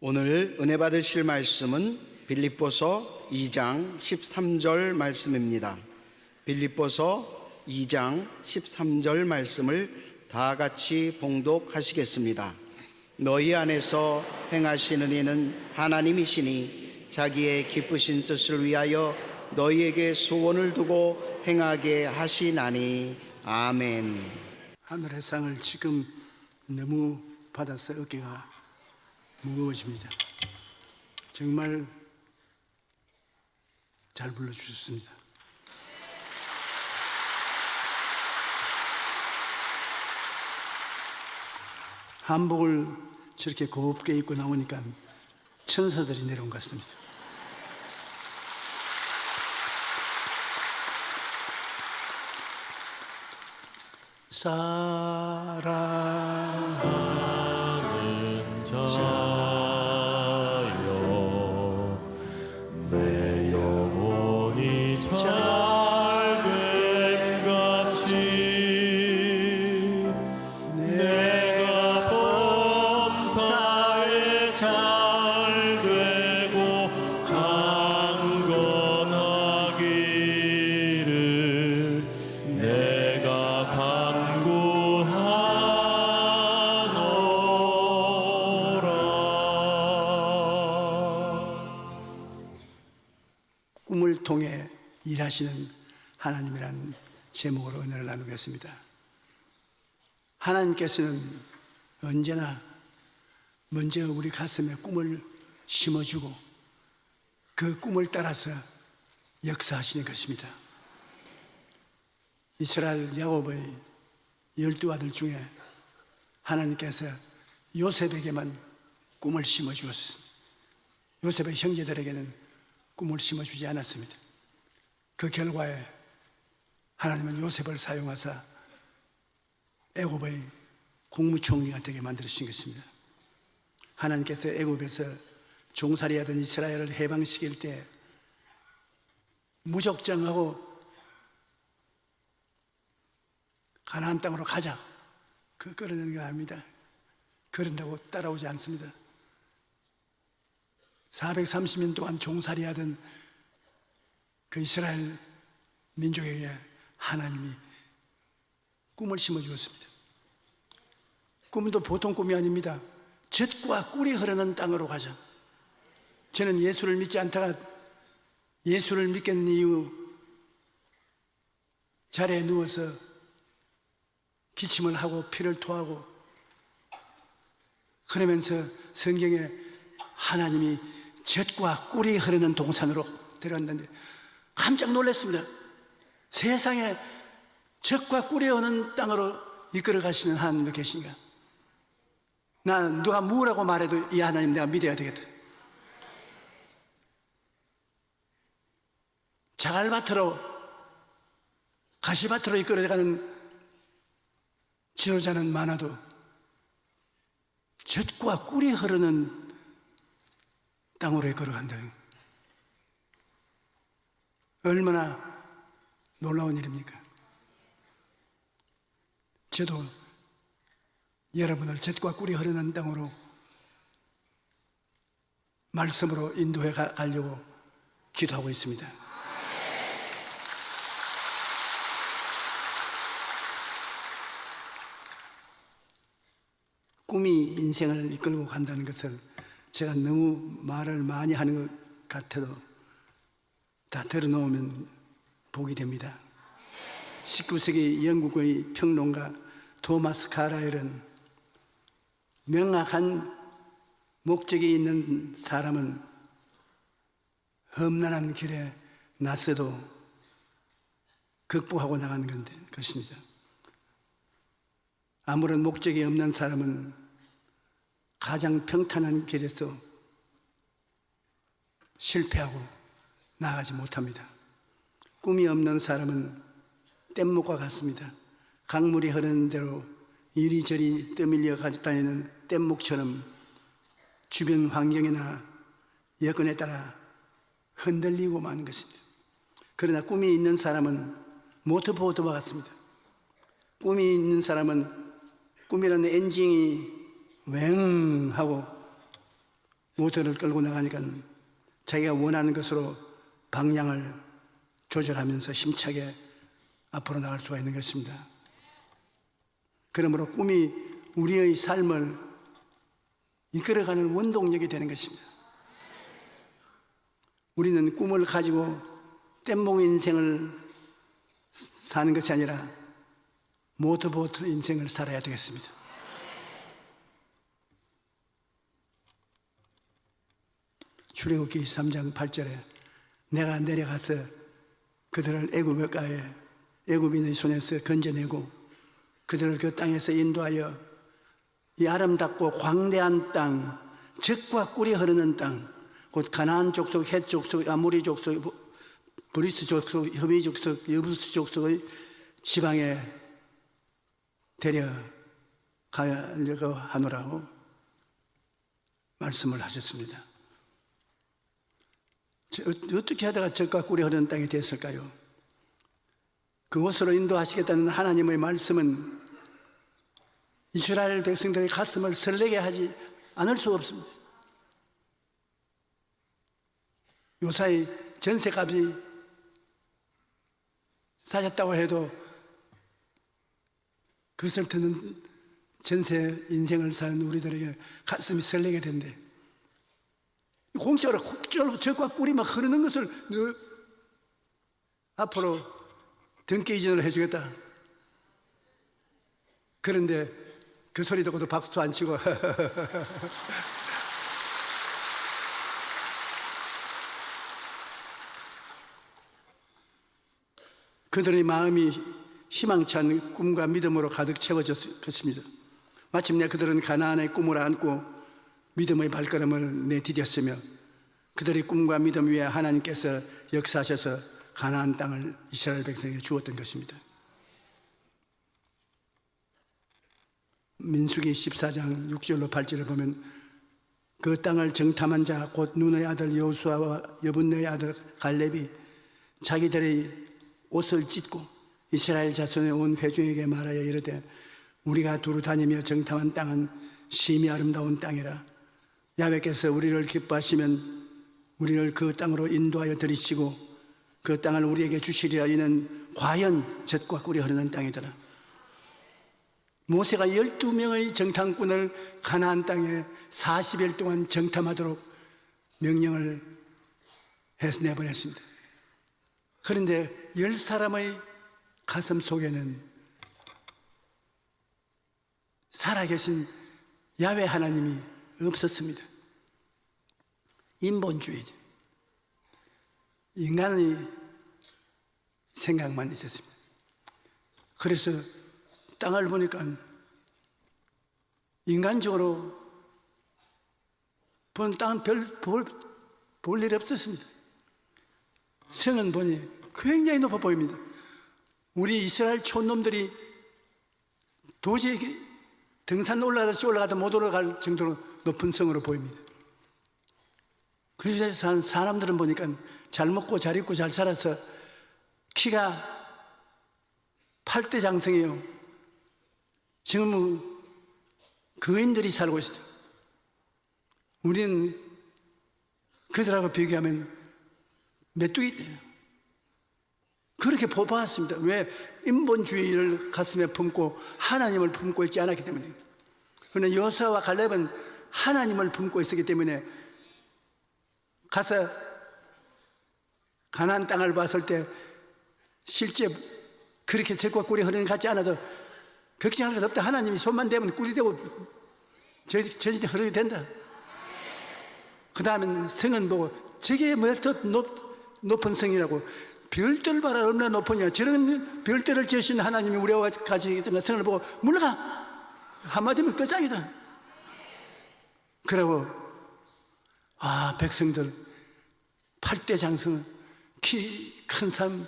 오늘 은혜 받으실 말씀은 빌립보서 2장 13절 말씀입니다. 빌립보서 2장 13절 말씀을 다 같이 봉독하시겠습니다. 너희 안에서 행하시는 이는 하나님이시니 자기의 기쁘신 뜻을 위하여 너희에게 소원을 두고 행하게 하시나니. 아멘. 하늘의 상을 지금 너무 받아서 어깨가 무거워집니다. 정말 잘 불러주셨습니다. 한복을 저렇게 곱게 입고 나오니까 천사들이 내려온 것 같습니다. 사랑하는 자여, 내 영혼이 잘됨 같이 내가 범사에 잘되고 강건하기를 내가 꿈을 통해 일하시는 하나님이라는 제목으로 은혜를 나누겠습니다. 하나님께서는 언제나 먼저 우리 가슴에 꿈을 심어주고 그 꿈을 따라서 역사하시는 것입니다. 이스라엘 야곱의 12아들 중에 하나님께서 요셉에게만 꿈을 심어주었습니다. 요셉의 형제들에게는 꿈을 심어주지 않았습니다. 그 결과에 하나님은 요셉을 사용하사 애굽의 국무총리가 되게 만들어주신 것입니다. 하나님께서 애굽에서 종살이하던 이스라엘을 해방시킬 때 무적장하고 가나안 땅으로 가자, 그 끌어내는 게 아닙니다. 그런다고 따라오지 않습니다. 430년 동안 종살이하던 그 이스라엘 민족에게 하나님이 꿈을 심어주었습니다. 꿈도 보통 꿈이 아닙니다. 젖과 꿀이 흐르는 땅으로 가자. 저는 예수를 믿지 않다가 예수를 믿겠는 이유, 자리에 누워서 기침을 하고 피를 토하고 그러면서 성경에 하나님이 젖과 꿀이 흐르는 동산으로 데려갔는데 깜짝 놀랐습니다. 세상에 젖과 꿀이 흐르는 땅으로 이끌어 가시는 하나님이 계신가? 난 누가 뭐라고 말해도 이 하나님 내가 믿어야 되겠다. 자갈밭으로, 가시밭으로 이끌어가는 지도자는 많아도 젖과 꿀이 흐르는 땅으로 걸어간다. 얼마나 놀라운 일입니까? 저도 여러분을 젖과 꿀이 흐르는 땅으로 말씀으로 인도해 가려고 기도하고 있습니다. 꿈이 인생을 이끌고 간다는 것을 제가 너무 말을 많이 하는 것 같아도 다 들어놓으면 복이 됩니다. 19세기 영국의 평론가 토마스 카라일은 명확한 목적이 있는 사람은 험난한 길에 나서도 극복하고 나가는 것입니다. 아무런 목적이 없는 사람은 가장 평탄한 길에서 실패하고 나아가지 못합니다. 꿈이 없는 사람은 뗏목과 같습니다. 강물이 흐르는 대로 이리저리 떠밀려 다니는 뗏목처럼 주변 환경이나 여건에 따라 흔들리고 마는 것입니다. 그러나 꿈이 있는 사람은 모터보트와 같습니다. 꿈이 있는 사람은 꿈이라는 엔진이 웽 하고 모터를 끌고 나가니까 자기가 원하는 것으로 방향을 조절하면서 힘차게 앞으로 나갈 수가 있는 것입니다. 그러므로 꿈이 우리의 삶을 이끌어가는 원동력이 되는 것입니다. 우리는 꿈을 가지고 뗏목 인생을 사는 것이 아니라 모터보트 인생을 살아야 되겠습니다. 출애굽기 3장 8절에 내가 내려가서 그들을 애굽인의 손에서 건져내고 그들을 그 땅에서 인도하여 이 아름답고 광대한 땅, 젖과 꿀이 흐르는 땅, 곧 가나안 족속, 헷 족속, 아모리 족속, 브리스 족속, 히비 족속, 여부스 족속의 지방에 데려가려고 하노라고 말씀을 하셨습니다. 어떻게 하다가 젖과 꿀이 흐르는 땅이 됐을까요? 그곳으로 인도하시겠다는 하나님의 말씀은 이스라엘 백성들의 가슴을 설레게 하지 않을 수 없습니다. 요사이 전세값이 싸졌다고 해도 그것을 듣는 전세 인생을 사는 우리들에게 가슴이 설레게 된대. 공짜로 젖과 꿀이 막 흐르는 것을 앞으로 등기 이전을 해주겠다. 그런데 그 소리 듣고도 박수 안 치고 그들의 마음이 희망찬 꿈과 믿음으로 가득 채워졌을 것입니다. 마침내 그들은 가나안의 꿈을 안고 믿음의 발걸음을 내디뎠으며 그들의 꿈과 믿음 위에 하나님께서 역사하셔서 가나안 땅을 이스라엘 백성에게 주었던 것입니다. 민수기 14장 6절로 8절을 보면 그 땅을 정탐한 자 곧 눈의 아들 여호수아와 여분네의 아들 갈렙이 자기들의 옷을 찢고 이스라엘 자손의 온 회중에게 말하여 이르되 우리가 두루 다니며 정탐한 땅은 심히 아름다운 땅이라 야훼께서 우리를 기뻐하시면 우리를 그 땅으로 인도하여 들이시고 그 땅을 우리에게 주시리라. 이는 과연 젖과 꿀이 흐르는 땅이더라. 모세가 12명의 정탐꾼을 가나안 땅에 40일 동안 정탐하도록 명령을 해서 내보냈습니다. 그런데 10사람의 가슴 속에는 살아계신 야훼 하나님이 없었습니다. 인본주의죠. 인간의 생각만 있었습니다. 그래서 땅을 보니까 인간적으로 본 땅은 볼 일이 없었습니다. 성은 보니 굉장히 높아 보입니다. 우리 이스라엘 촌놈들이 도저히 등산 올라가도 못 올라갈 정도로 높은 성으로 보입니다. 그 지역에 사는 사람들은 보니까 잘 먹고 잘 입고 잘 살아서 키가 8대 장성이에요. 지금은 거인들이 살고 있어요. 우리는 그들하고 비교하면 메뚜기 때예요. 그렇게 보았습니다. 왜? 인본주의를 가슴에 품고 하나님을 품고 있지 않았기 때문에. 그러나 여호수아와 갈렙은 하나님을 품고 있었기 때문에 가서 가나안 땅을 봤을 때 실제 그렇게 젖과 꿀이 흐르는 것 같지 않아도 걱정할 것 없다. 하나님이 손만 대면 꿀이 되고 젖이 흐르게 된다. 그 다음에 성은 보고 저게 뭐 더 높은 성이라고. 별들 봐라 얼마나 높으냐. 저런 별들을 지으신 하나님이 우리와 같이 있던 성을 보고 물러가. 한마디면 끝장이다. 그러고 백성들 8대 장성은 키 큰 사람,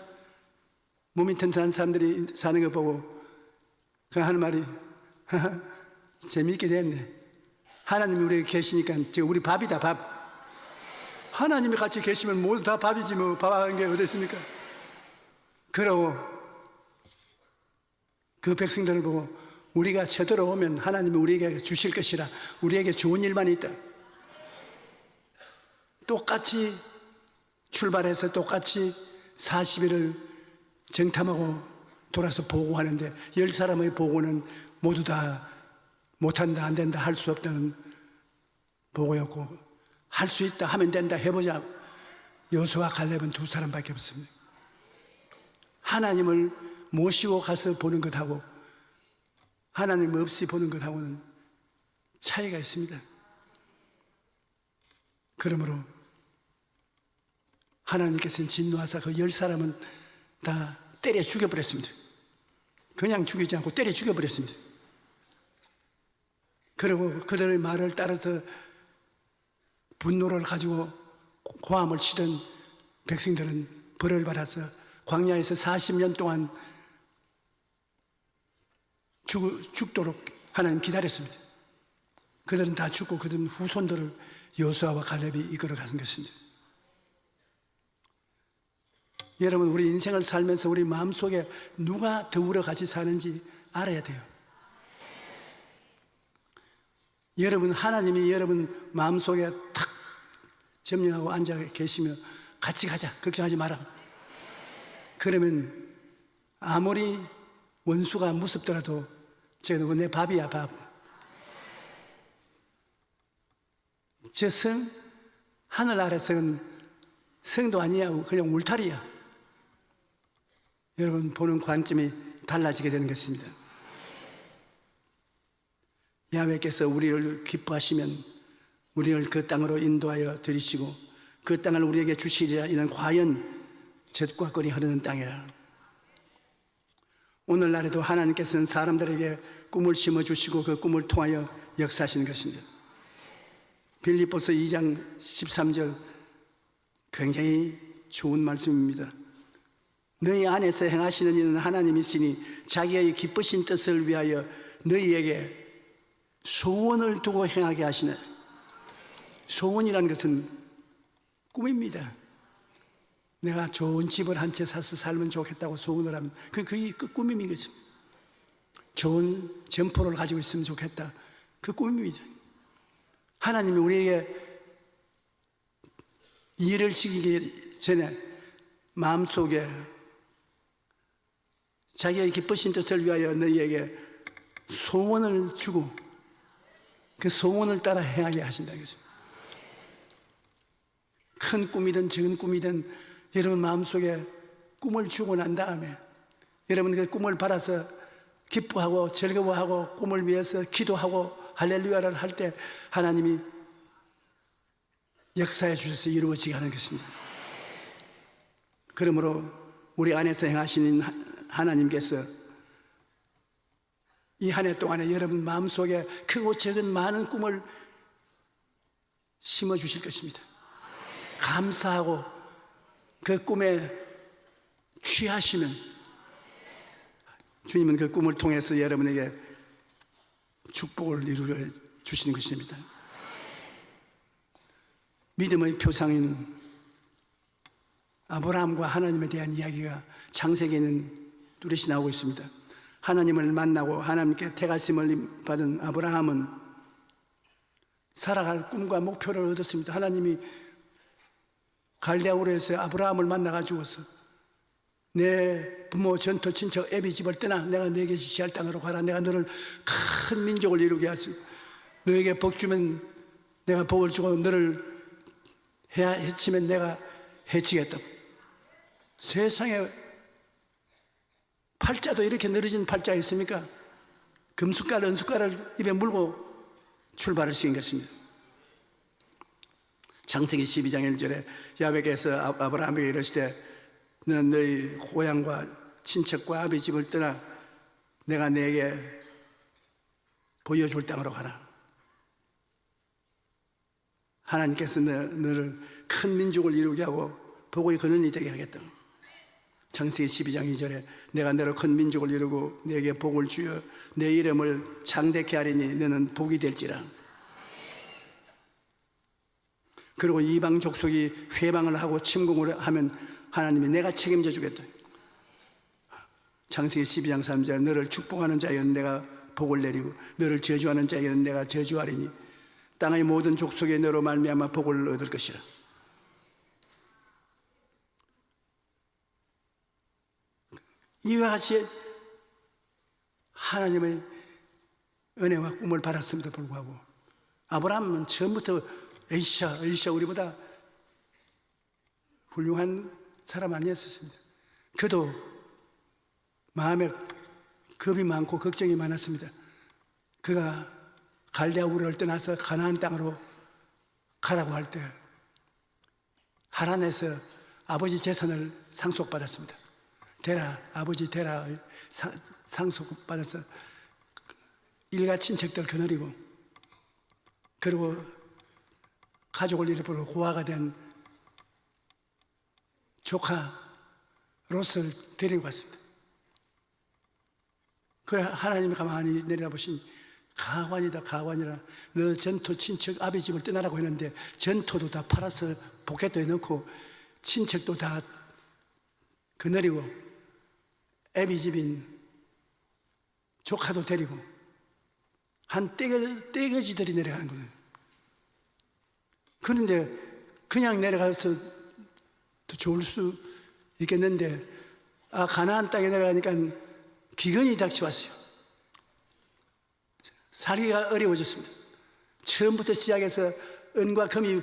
몸이 튼튼한 사람들이 사는 거 보고 그 하는 말이 재미있게 됐네. 하나님이 우리에게 계시니까 저 우리 밥이다. 밥. 하나님이 같이 계시면 모두 다 밥이지 뭐 밥하는 게 어디 있습니까? 그러고 그 백성들을 보고 우리가 쳐들어오면 하나님이 우리에게 주실 것이라. 우리에게 좋은 일만 있다. 똑같이 출발해서 똑같이 40일을 정탐하고 돌아서 보고하는데 10사람의 보고는 모두 다 못한다, 안 된다, 할 수 없다는 보고였고, 할 수 있다, 하면 된다, 해보자. 여호수아와 갈렙은 2사람밖에 없습니다. 하나님을 모시고 가서 보는 것하고 하나님 없이 보는 것하고는 차이가 있습니다. 그러므로 하나님께서는 진노하사 그 10사람은 다 때려 죽여버렸습니다. 그냥 죽이지 않고 때려 죽여버렸습니다. 그리고 그들의 말을 따라서 분노를 가지고 고함을 치던 백성들은 벌을 받아서 광야에서 40년 동안 죽도록 하나님 기다렸습니다. 그들은 다 죽고 그들은 후손들을 여호수아와 갈렙이 이끌어 가는 것입니다. 여러분, 우리 인생을 살면서 우리 마음속에 누가 더불어 같이 사는지 알아야 돼요. 여러분, 하나님이 여러분 마음속에 탁 점령하고 앉아 계시며 같이 가자, 걱정하지 마라. 그러면 아무리 원수가 무섭더라도 제가 누구 내 밥이야, 밥. 저 성, 하늘 아래서는 성도 아니야, 그냥 울타리야. 여러분, 보는 관점이 달라지게 되는 것입니다. 야훼께서 우리를 기뻐하시면 우리를 그 땅으로 인도하여 들이시고 그 땅을 우리에게 주시리라. 이는 과연 젖과 꿀이 흐르는 땅이라. 오늘날에도 하나님께서는 사람들에게 꿈을 심어주시고 그 꿈을 통하여 역사하시는 것입니다. 빌립보서 2장 13절 굉장히 좋은 말씀입니다. 너희 안에서 행하시는 이는 하나님이시니 자기의 기쁘신 뜻을 위하여 너희에게 소원을 두고 행하게 하시네. 소원이라는 것은 꿈입니다. 내가 좋은 집을 한 채 사서 살면 좋겠다고 소원을 하면 그게 그 꿈인 것입니다. 좋은 점포를 가지고 있으면 좋겠다. 그 꿈입니다. 하나님이 우리에게 일을 시키기 전에 마음속에 자기의 기쁘신 뜻을 위하여 너희에게 소원을 주고 그 소원을 따라 행하게 하신다는 것입니다. 큰 꿈이든 작은 꿈이든 여러분 마음속에 꿈을 주고 난 다음에 여러분 그 꿈을 바라서 기뻐하고 즐거워하고 꿈을 위해서 기도하고 할렐루야를 할 때 하나님이 역사해 주셔서 이루어지게 하는 것입니다. 그러므로 우리 안에서 행하시는 하나님께서 이 한 해 동안에 여러분 마음속에 크고 작은 많은 꿈을 심어 주실 것입니다. 감사하고 그 꿈에 취하시면 주님은 그 꿈을 통해서 여러분에게 축복을 이루어 주시는 것입니다. 믿음의 표상인 아브라함과 하나님에 대한 이야기가 창세기에는 뚜렷이 나오고 있습니다. 하나님을 만나고 하나님께 태가심을 받은 아브라함은 살아갈 꿈과 목표를 얻었습니다. 하나님이 갈대아 우르에서 아브라함을 만나가지고서 내 부모 전토 친척 애비 집을 떠나 내가 너에게 지시할 땅으로 가라. 내가 너를 큰 민족을 이루게 하시 너에게 복 주면 내가 복을 주고 너를 해치면 내가 해치겠다고. 세상에 팔자도 이렇게 늘어진 팔자가 있습니까? 금숟갈, 은숟갈을 입에 물고 출발을 시킨 것입니다. 창세기 12장 1절에 야훼께서 아브라함에게 이르시되 너는 너희 고향과 친척과 아비 집을 떠나 내가 내게 보여줄 땅으로 가라. 하나님께서 너를 큰 민족을 이루게 하고 복의 근원이 되게 하겠다. 창세기 12장 2절에 내가 너로 큰 민족을 이루고 내게 복을 주어 내 이름을 창대케 하리니 너는 복이 될지라. 그리고 이방 족속이 회방을 하고 침공을 하면 하나님이 내가 책임져 주겠다. 창세기 12장 3절 너를 축복하는 자에게는 내가 복을 내리고 너를 저주하는 자에게는 내가 저주하리니 땅의 모든 족속에 너로 말미암아 복을 얻을 것이라. 이와 같이 하나님의 은혜와 꿈을 받았음에도 불구하고 아브라함은 처음부터 에이샤 우리보다 훌륭한 사람 아니었습니다. 그도 마음에 겁이 많고 걱정이 많았습니다. 그가 갈대아 우르를 떠나서 가나안 땅으로 가라고 할 때 하란에서 아버지 재산을 상속받았습니다. 아버지 데라의 상속받아서 일가 친척들 거느리고, 그리고 가족을 잃어버리고 고아가 된 조카 롯을 데리고 갔습니다. 그래 하나님이 가만히 내려다보신, 가관이라 너 전토 친척 아비 집을 떠나라고 했는데 전토도 다 팔아서 포켓도에 넣고 친척도 다 거느리고 애비 집인 조카도 데리고 한 떼거지들이 내려가는 거예요. 그런데 그냥 내려가서 더 좋을 수 있겠는데 가나안 땅에 내려가니까 기근이 닥쳐왔어요. 살기가 어려워졌습니다. 처음부터 시작해서 은과 금이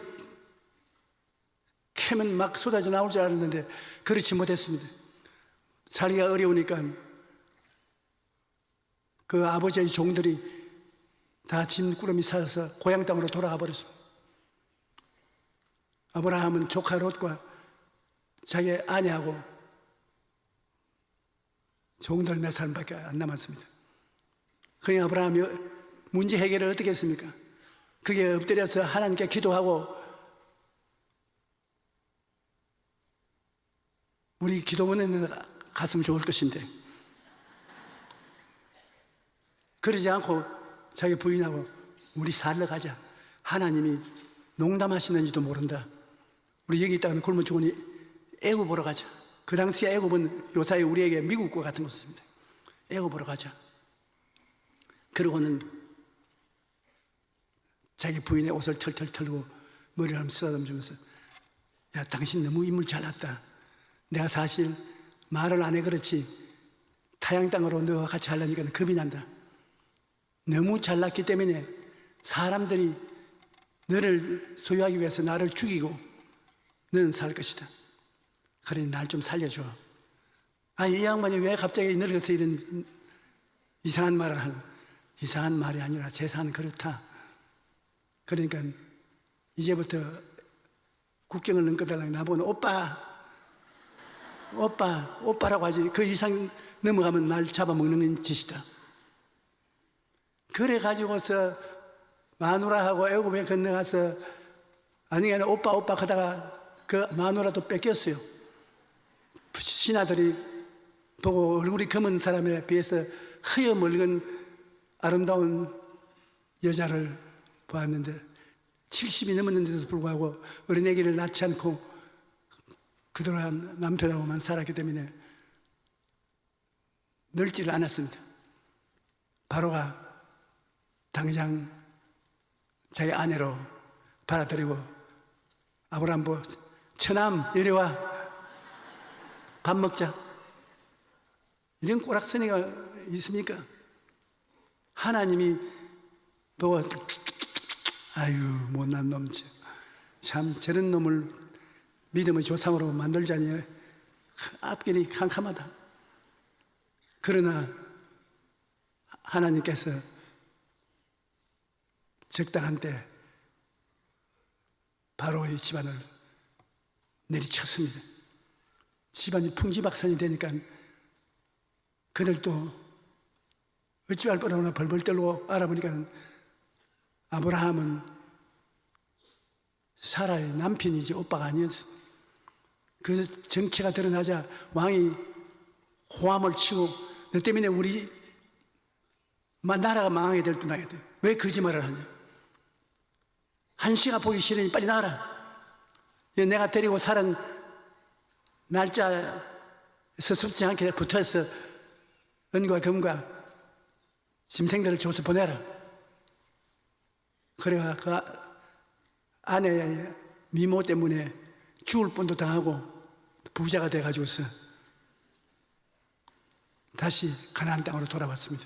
캐면 막 쏟아져 나올 줄 알았는데 그렇지 못했습니다. 살기가 어려우니까 그 아버지의 종들이 다 짐꾸러미 싸서 고향 땅으로 돌아가 버렸습니다. 아브라함은 조카 롯과 자기 아내하고 종들 몇 사람밖에 안 남았습니다. 그러니 아브라함이 문제 해결을 어떻게 했습니까? 그게 엎드려서 하나님께 기도하고, 우리 기도원에는 갔으면 좋을 것인데 그러지 않고 자기 부인하고 우리 살러 가자. 하나님이 농담하시는지도 모른다. 우리 여기 있다가는 굶어 죽으니 애굽 보러 가자. 그 당시에 애굽은 요사이 우리에게 미국과 같은 곳입니다. 애굽 보러 가자. 그러고는 자기 부인의 옷을 털털 털고 머리를 한번 쓰다듬으면서, 야 당신 너무 인물 잘났다. 내가 사실 말을 안 해 그렇지 타양 땅으로 너와 같이 하려니까 겁이 난다. 너무 잘났기 때문에 사람들이 너를 소유하기 위해서 나를 죽이고 너는 살 것이다. 그러니 날 좀 살려줘. 이 양반이 왜 갑자기 늙어서 이런 이상한 말을 하는, 이상한 말이 아니라 세상은 그렇다. 그러니까 이제부터 국경을 넘겨달라고 나보고 오빠라고 하지 그 이상 넘어가면 날 잡아먹는 짓이다. 그래 가지고서 마누라하고 애굽에 건너가서 아니 오빠 하다가 그 마누라도 뺏겼어요. 신하들이 보고 얼굴이 검은 사람에 비해서 허여멀건 아름다운 여자를 보았는데 70이 넘었는데도 불구하고 어린애기를 낳지 않고 그동안 남편하고만 살았기 때문에 늙지를 않았습니다. 바로가 당장 자기 아내로 받아들이고, 아브라함 처남 이리 와 밥 먹자. 이런 꼬락서니가 있습니까? 하나님이 보고 아유 못난 놈, 참 저런 놈을 믿음의 조상으로 만들자니 앞길이 캄캄하다. 그러나 하나님께서 적당한 때 바로의 집안을 내리쳤습니다. 집안이 풍지박산이 되니까 그들도 어찌할 뻔하나 벌벌 떨고 알아보니까 아브라함은 사라의 남편이지 오빠가 아니었어. 그 정체가 드러나자 왕이 호함을 치고 너 때문에 우리 나라가 망하게 될 뻔하게 돼. 왜 거짓말을 하냐? 한시가 보기 싫으니 빨리 나가라. 내가 데리고 살은 날짜 서슴지 않게 붙어서 은과 금과 짐승들을 줘서 보내라. 그래가 그 아내의 미모 때문에 죽을 뻔도 당하고 부자가 돼가지고서 다시 가나안 땅으로 돌아왔습니다.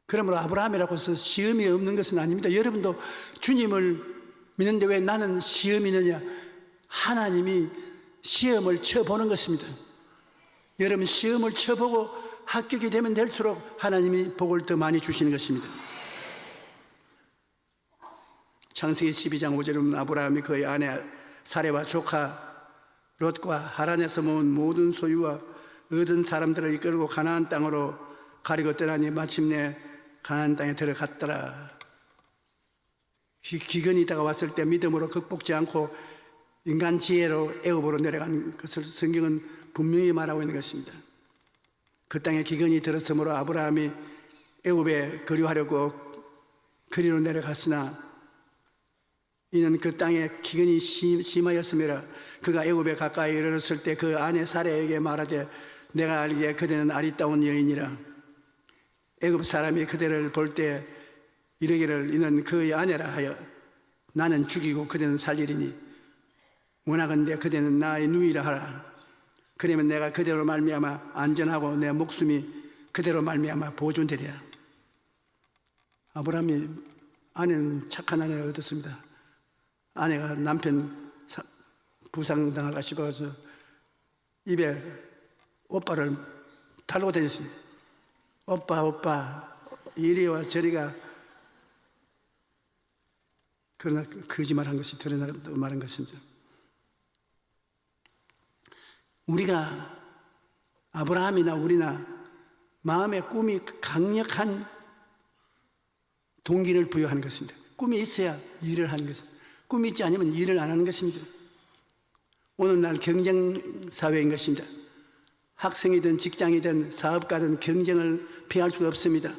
그러므로 아브라함이라고 해서 시험이 없는 것은 아닙니다. 여러분도 주님을 믿는데 왜 나는 시험이 있느냐? 하나님이 시험을 쳐보는 것입니다. 여러분 시험을 쳐보고 합격이 되면 될수록 하나님이 복을 더 많이 주시는 것입니다. 창세기 12장 5절에 보면 아브라함이 그의 아내 사레와 조카 롯과 하란에서 모은 모든 소유와 얻은 사람들을 이끌고 가나안 땅으로 가리고 떠나니 마침내 가나안 땅에 들어갔더라. 기근이 다가왔을 때 믿음으로 극복지 않고 인간 지혜로 애굽으로 내려간 것을 성경은 분명히 말하고 있는 것입니다. 그 땅에 기근이 들었으므로 아브라함이 애굽에 거류하려고 거리로 내려갔으나 이는 그 땅에 기근이 심하였음이라. 그가 애굽에 가까이 이르렀을 때 그 아내 사레에게 말하되 내가 알기에 그대는 아리따운 여인이라. 애굽 사람이 그대를 볼 때 이르기를 이는 그의 아내라 하여 나는 죽이고 그대는 살리리니 원하건대 그대는 나의 누이라 하라. 그러면 내가 그대로 말미암아 안전하고 내 목숨이 그대로 말미암아 보존되리라. 아브라함이 아내는 착한 아내를 얻었습니다. 아내가 남편 부상당할까 싶어서 입에 오빠를 달고 다녔습니다. 오빠 이리와 저리가. 그러나 거짓말한 것이 드러나도 말한 것입니다. 우리가 아브라함이나 우리나 마음의 꿈이 강력한 동기를 부여하는 것입니다. 꿈이 있어야 일을 하는 것입니다. 꿈이 있지 않으면 일을 안 하는 것입니다. 오늘날 경쟁사회인 것입니다. 학생이든 직장이든 사업가든 경쟁을 피할 수가 없습니다.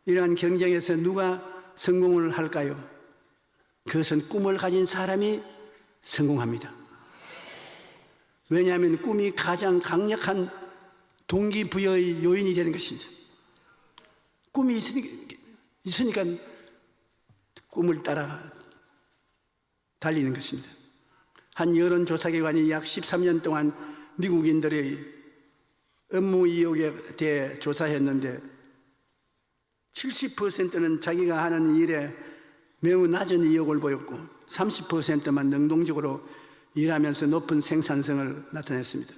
이러한 경쟁에서 누가 성공을 할까요? 그것은 꿈을 가진 사람이 성공합니다. 왜냐하면 꿈이 가장 강력한 동기부여의 요인이 되는 것입니다. 꿈이 있으니까 꿈을 따라 달리는 것입니다. 한 여론조사기관이 약 13년 동안 미국인들의 업무 이욕에 대해 조사했는데 70%는 자기가 하는 일에 매우 낮은 이욕을 보였고 30%만 능동적으로 일하면서 높은 생산성을 나타냈습니다.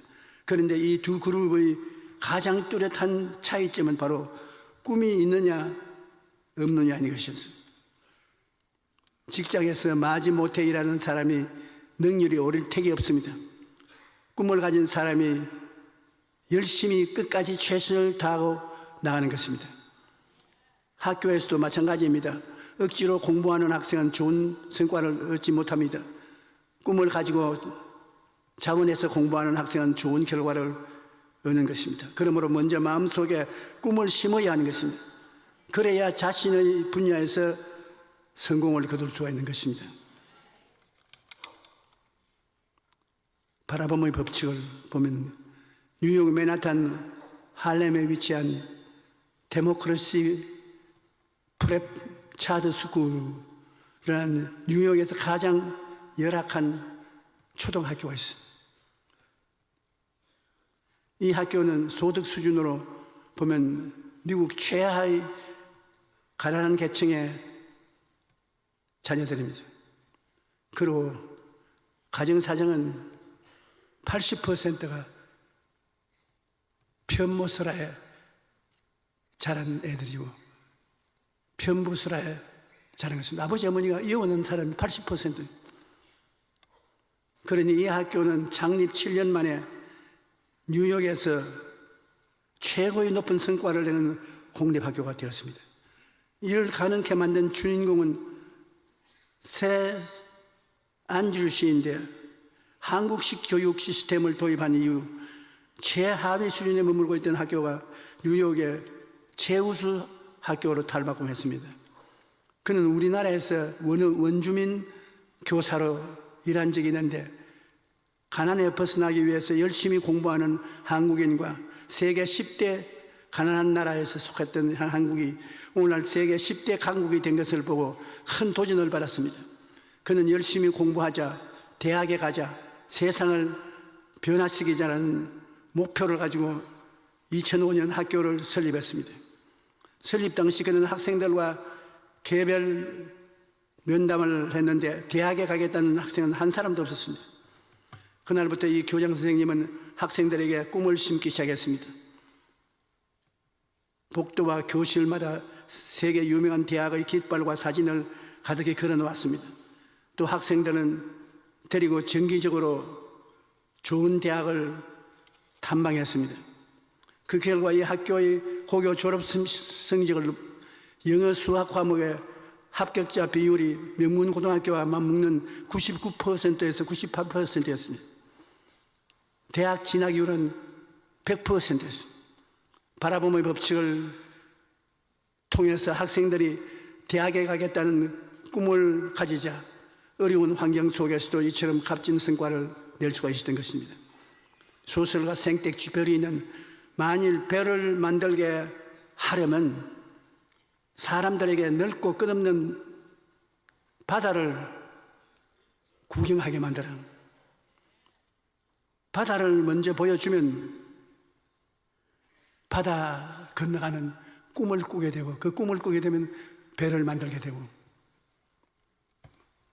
그런데 이 두 그룹의 가장 뚜렷한 차이점은 바로 꿈이 있느냐 없느냐인 것이었습니다. 직장에서 마지못해 일하는 사람이 능률이 오를 택이 없습니다. 꿈을 가진 사람이 열심히 끝까지 최선을 다하고 나가는 것입니다. 학교에서도 마찬가지입니다. 억지로 공부하는 학생은 좋은 성과를 얻지 못합니다. 꿈을 가지고 자원해서 공부하는 학생은 좋은 결과를 얻는 것입니다. 그러므로 먼저 마음속에 꿈을 심어야 하는 것입니다. 그래야 자신의 분야에서 성공을 거둘 수가 있는 것입니다. 바라봄의 법칙을 보면 뉴욕 맨하탄 할렘에 위치한 데모크라시 프랩 차드 스쿨이라는 뉴욕에서 가장 열악한 초등학교가 있습니다. 이 학교는 소득 수준으로 보면 미국 최하의 가난한 계층의 자녀들입니다. 그리고 가정사정은 80%가 편모스라에 자란 애들이고 편부스라에 자란 것입니다. 아버지 어머니가 이혼한 사람이 80%. 그러니 이 학교는 창립 7년 만에 뉴욕에서 최고의 높은 성과를 내는 공립학교가 되었습니다. 이를 가능케 만든 주인공은 새 안줄 시인데 한국식 교육 시스템을 도입한 이후 최하위 수준에 머물고 있던 학교가 뉴욕의 최우수 학교로 탈바꿈했습니다. 그는 우리나라에서 원주민 교사로 일한 적이 있는데 가난에 벗어나기 위해서 열심히 공부하는 한국인과 세계 10대 가난한 나라에서 속했던 한국이 오늘날 세계 10대 강국이 된 것을 보고 큰 도전을 받았습니다. 그는 열심히 공부하자, 대학에 가자, 세상을 변화시키자는 목표를 가지고 2005년 학교를 설립했습니다. 설립 당시 그는 학생들과 개별 면담을 했는데 대학에 가겠다는 학생은 한 사람도 없었습니다. 그날부터 이 교장 선생님은 학생들에게 꿈을 심기 시작했습니다. 복도와 교실마다 세계 유명한 대학의 깃발과 사진을 가득히 걸어놓았습니다. 또 학생들은 데리고 정기적으로 좋은 대학을 탐방했습니다. 그 결과 이 학교의 고교 졸업 성적을 영어 수학 과목의 합격자 비율이 명문고등학교와 맞먹는 99%에서 98%였습니다. 대학 진학률은 100%였습니다. 바라봄의 법칙을 통해서 학생들이 대학에 가겠다는 꿈을 가지자 어려운 환경 속에서도 이처럼 값진 성과를 낼 수가 있었던 것입니다. 소설가 생텍쥐 베리는 만일 배를 만들게 하려면 사람들에게 넓고 끝없는 바다를 구경하게 만들어 바다를 먼저 보여주면 바다 건너가는 꿈을 꾸게 되고 그 꿈을 꾸게 되면 배를 만들게 되고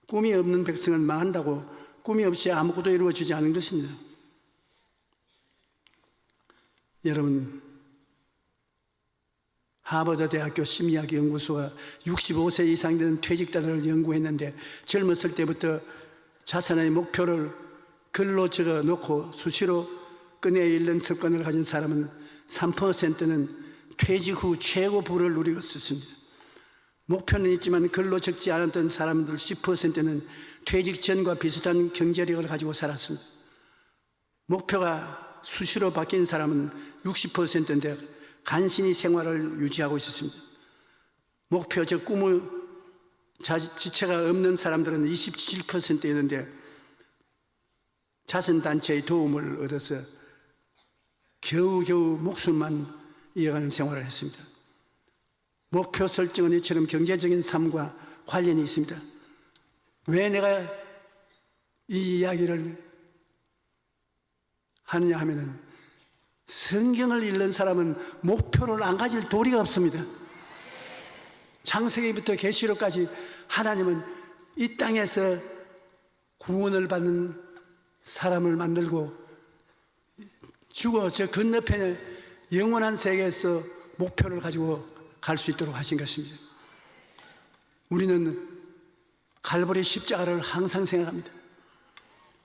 꿈이 없는 백성은 망한다고 꿈이 없이 아무것도 이루어지지 않은 것입니다. 여러분, 하버드 대학교 심리학 연구소가 65세 이상 된 퇴직자들을 연구했는데 젊었을 때부터 자신의 목표를 글로 적어 놓고 수시로 끈에 잃는 습관을 가진 사람은 3%는 퇴직 후 최고 부를 누리고 있었습니다. 목표는 있지만 글로 적지 않았던 사람들 10%는 퇴직 전과 비슷한 경제력을 가지고 살았습니다. 목표가 수시로 바뀐 사람은 60%인데 간신히 생활을 유지하고 있었습니다. 목표적 꿈의 지체가 없는 사람들은 27%였는데 자선단체의 도움을 얻어서 겨우겨우 목숨만 이어가는 생활을 했습니다. 목표 설정은 이처럼 경제적인 삶과 관련이 있습니다. 왜 내가 이 이야기를 하느냐 하면은 성경을 읽는 사람은 목표를 안 가질 도리가 없습니다. 창세기부터 계시록까지 하나님은 이 땅에서 구원을 받는 사람을 만들고 죽어 저 건너편에 영원한 세계에서 목표를 가지고 갈 수 있도록 하신 것입니다. 우리는 갈보리 십자가를 항상 생각합니다.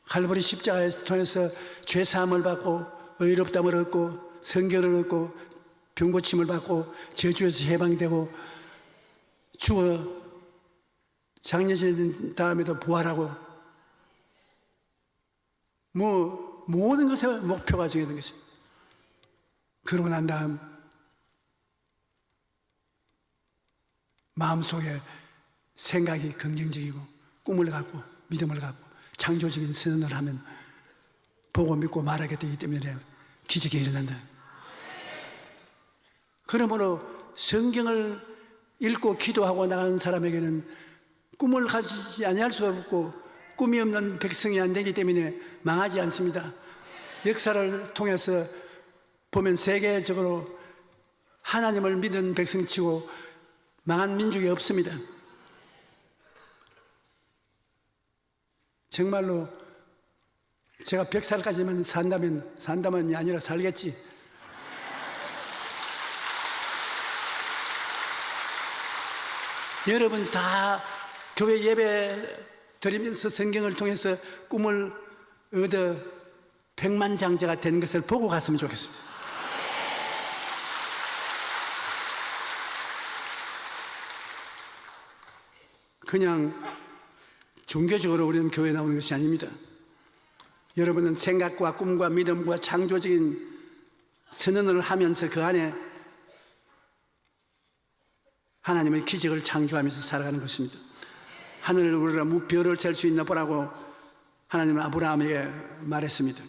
갈보리 십자가에 통해서 죄사함을 받고 의롭다함을 얻고 성결을 얻고 병고침을 받고 저주에서 해방되고 죽어 장례된 다음에도 부활하고 모든 것에 목표가 정해진 것입니다. 그러고 난 다음 마음속에 생각이 긍정적이고 꿈을 갖고 믿음을 갖고 창조적인 선언을 하면 보고 믿고 말하게 되기 때문에 기적이 일어난다. 그러므로 성경을 읽고 기도하고 나가는 사람에게는 꿈을 가지지 아니할 수가 없고 꿈이 없는 백성이 안 되기 때문에 망하지 않습니다. 역사를 통해서 보면 세계적으로 하나님을 믿은 백성치고 망한 민족이 없습니다. 정말로 제가 100살까지만 산다면이 아니라 살겠지. 여러분 다 교회 예배 드리면서 성경을 통해서 꿈을 얻어 백만장자가 된 것을 보고 갔으면 좋겠습니다. 그냥 종교적으로 우리는 교회에 나오는 것이 아닙니다. 여러분은 생각과 꿈과 믿음과 창조적인 선언을 하면서 그 안에 하나님의 기적을 창조하면서 살아가는 것입니다. 하늘을 우러러 별을 셀 수 있나 보라고 하나님은 아브라함에게 말했습니다.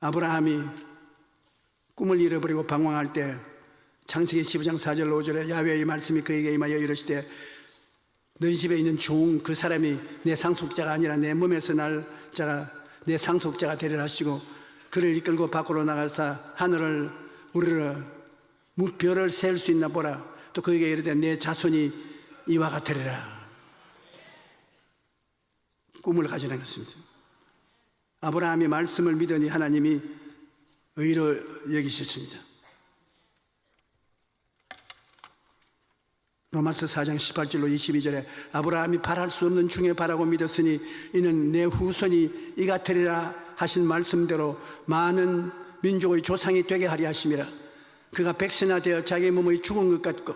아브라함이 꿈을 잃어버리고 방황할 때 창세기 15장 4절 5절에 야훼의 말씀이 그에게 임하여 이르시되 너희 집에 있는 종 그 사람이 내 상속자가 아니라 내 몸에서 날 자가 내 상속자가 되리라 하시고 그를 이끌고 밖으로 나가사 하늘을 우러러 별을 셀 수 있나 보라. 또 그에게 이르되 내 자손이 이와 같으리라. 꿈을 가지는 것입니다. 아브라함이 말씀을 믿으니 하나님이 의로 여기셨습니다. 로마서 4장 18절로 22절에 아브라함이 바랄 수 없는 중에 바라고 믿었으니 이는 내 후손이 이 같으리라 하신 말씀대로 많은 민족의 조상이 되게 하리 하심이라. 그가 백세나 되어 자기 몸의 죽은 것 같고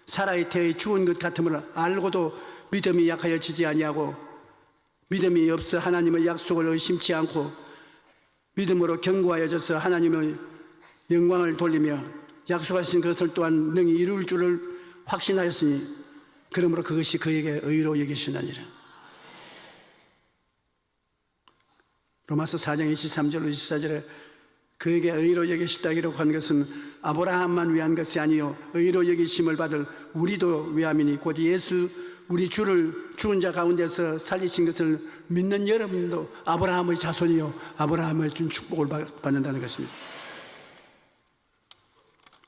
사라의 태의 죽은 것 같음을 알고도 믿음이 약하여지지 아니하고 믿음이 없어 하나님의 약속을 의심치 않고 믿음으로 견고하여져서 하나님의 영광을 돌리며 약속하신 것을 또한 능히 이룰 줄을 확신하였으니 그러므로 그것이 그에게 의로 여기시나니라. 로마서 4장 23절로 24절에 그에게 의로 여기시다기로 한 것은 아브라함만 위한 것이 아니요 의로 여기심을 받을 우리도 위함이니 곧 예수 우리 주를 죽은 자 가운데서 살리신 것을 믿는 여러분도 아브라함의 자손이요 아브라함의 준 축복을 받는다는 것입니다.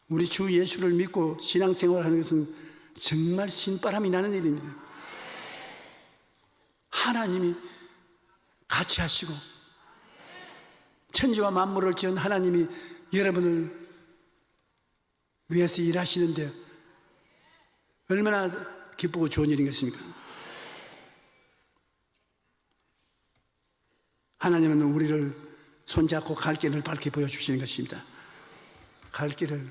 우리 주 예수를 믿고 신앙생활을 하는 것은 정말 신바람이 나는 일입니다. 하나님이 같이 하시고 천지와 만물을 지은 하나님이 여러분을 위해서 일하시는데 얼마나 기쁘고 좋은 일인 것입니까? 하나님은 우리를 손잡고 갈 길을 밝게 보여주시는 것입니다. 갈 길을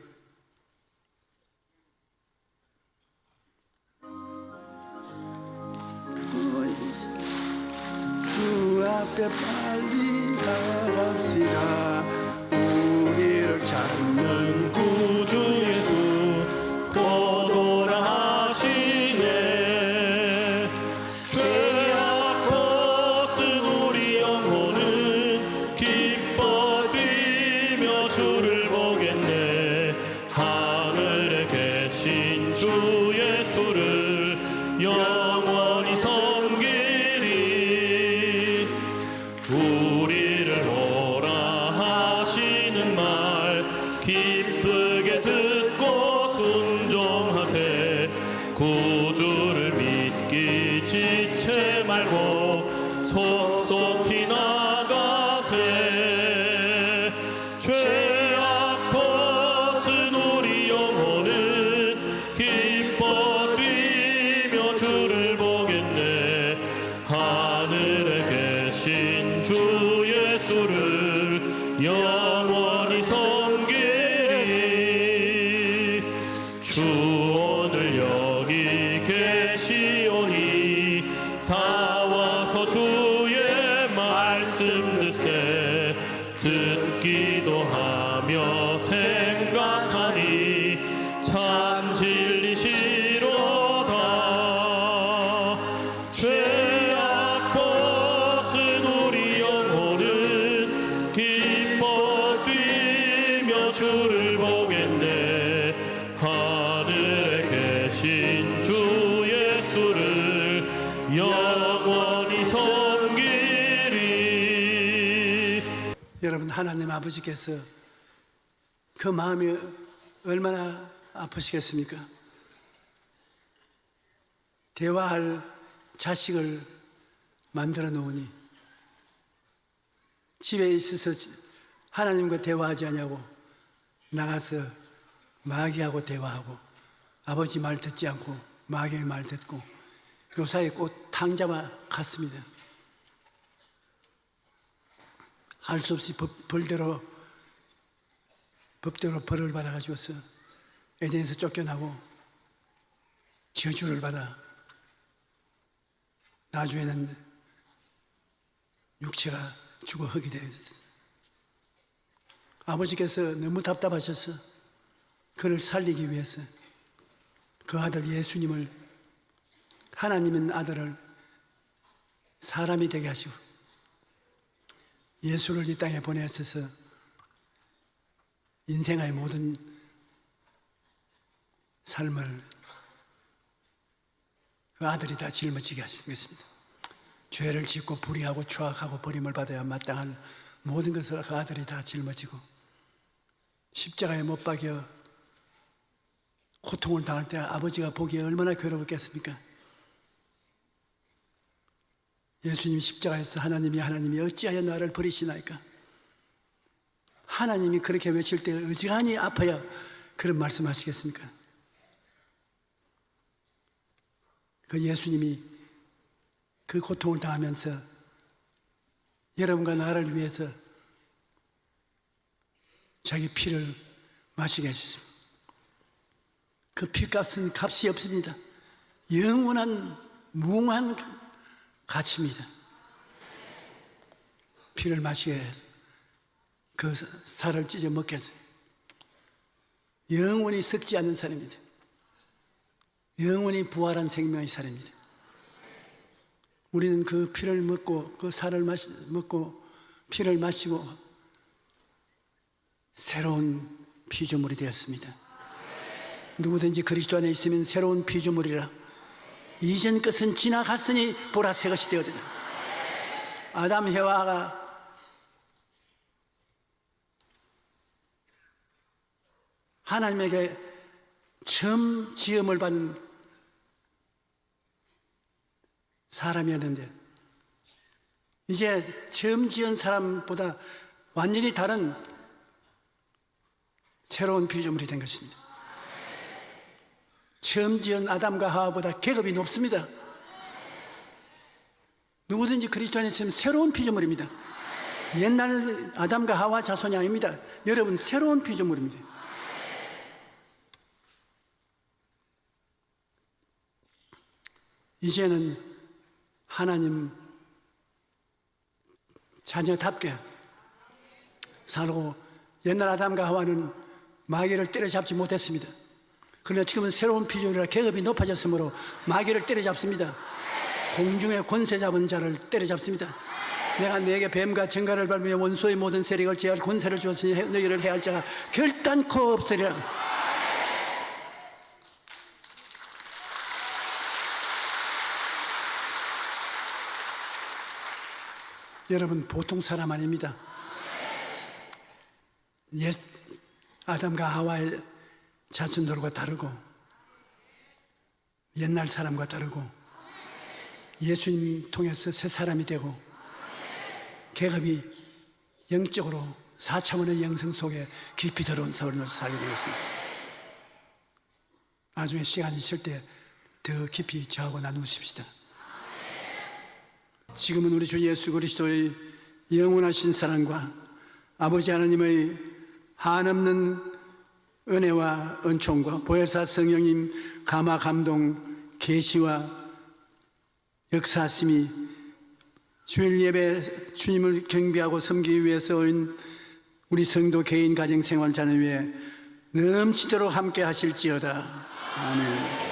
그 앞에 빨리 나갑시다. 우리를 찾는 구주 예수 곧 오라 하시네. 죄악 벗은 우리 영혼은 기뻐 뛰며 주를 보겠네. 하늘에 계신 주 예수를 영원히 섬기리. 우리를 오라 하시는 말 기쁘게 듣고 순종하세. 구주를 믿기 지체 말고 속속히 나가세. 죄악 벗은 우리 영혼은 기뻐 뛰며 주를 보겠네. 하늘에 계신 주 예수를 영원히 섬기리. 주 오늘 여기 계시오니 다 와서 주의 말씀 듣세. 듣기도 하며 생각하니 참 진리시로다. 죄악 벗은 우리 영혼은 기뻐 뛰며 주를 보겠네. 하늘에 계신 주 예수를 영원히 섬기리. 여러분 하나님 아버지께서 그 마음이 얼마나 아프시겠습니까? 대화할 자식을 만들어 놓으니 집에 있어서 하나님과 대화하지 않냐고 나가서 마귀하고 대화하고 아버지 말 듣지 않고 마귀의 말 듣고 요사이 꼭 탕자와 같습니다. 할 수 없이 법대로 벌을 받아가지고서 에덴에서 쫓겨나고 저주를 받아 나중에는 육체가 죽어 흙이 되었어요. 아버지께서 너무 답답하셔서 그를 살리기 위해서 그 아들 예수님을 하나님은 아들을 사람이 되게 하시고 예수를 이 땅에 보내셔서 인생의 모든 삶을 그 아들이 다 짊어지게 하신 것입니다. 죄를 짓고 불의하고 추악하고 버림을 받아야 마땅한 모든 것을 그 아들이 다 짊어지고 십자가에 못 박여 고통을 당할 때 아버지가 보기에 얼마나 괴로웠겠습니까? 예수님 십자가에서 하나님이 어찌하여 나를 버리시나이까? 하나님이 그렇게 외칠 때 어지간히 아파야 그런 말씀하시겠습니까? 그 예수님이 그 고통을 당하면서 여러분과 나를 위해서 자기 피를 마시게 하셨습니다. 그 피값은 값이 없습니다. 영원한 무궁한 가치입니다. 피를 마시게 해서 그 살을 찢어 먹게 해서 영원히 썩지 않는 살입니다. 영원히 부활한 생명의 살입니다. 우리는 그 피를 먹고 그 살을 먹고 피를 마시고 새로운 피조물이 되었습니다. 누구든지 그리스도 안에 있으면 새로운 피조물이라. 이전 것은 지나갔으니 보라 새 것이 되었다. 아담 해와가 하나님에게 처음 지음을 받은 사람이었는데 이제 처음 지은 사람보다 완전히 다른 새로운 피조물이 된 것입니다. 처음 지은 아담과 하와보다 계급이 높습니다. 누구든지 그리스도 안에 있으면 새로운 피조물입니다. 옛날 아담과 하와 자손이 아닙니다. 여러분 새로운 피조물입니다. 이제는 하나님 자녀답게 살고 옛날 아담과 하와는 마귀를 때려잡지 못했습니다. 그러나 지금은 새로운 피조물이라 계급이 높아졌으므로 마귀를 때려잡습니다. 공중의 권세 잡은 자를 때려잡습니다. 내가 네게 뱀과 정갈을 밟으며 원수의 모든 세력을 제할 권세를 주었으니 너희를 해할 자가 결단코 없으리라. 여러분 보통 사람 아닙니다. 옛 아담과 하와의 자손들과 다르고 옛날 사람과 다르고 예수님 통해서 새 사람이 되고 계급이 영적으로 4차원의 영성 속에 깊이 들어온 삶을 살게 되었습니다. 나중에 시간이 있을 때 더 깊이 저하고 나누십시다. 지금은 우리 주 예수 그리스도의 영원하신 사랑과 아버지 하나님의 한없는 은혜와 은총과 보혜사 성령님 감화 감동 계시와 역사하심이 주일 예배 주님을 경배하고 섬기기 위해서인 우리 성도 개인 가정 생활 자녀 위에 넘치도록 함께 하실지어다. 아멘.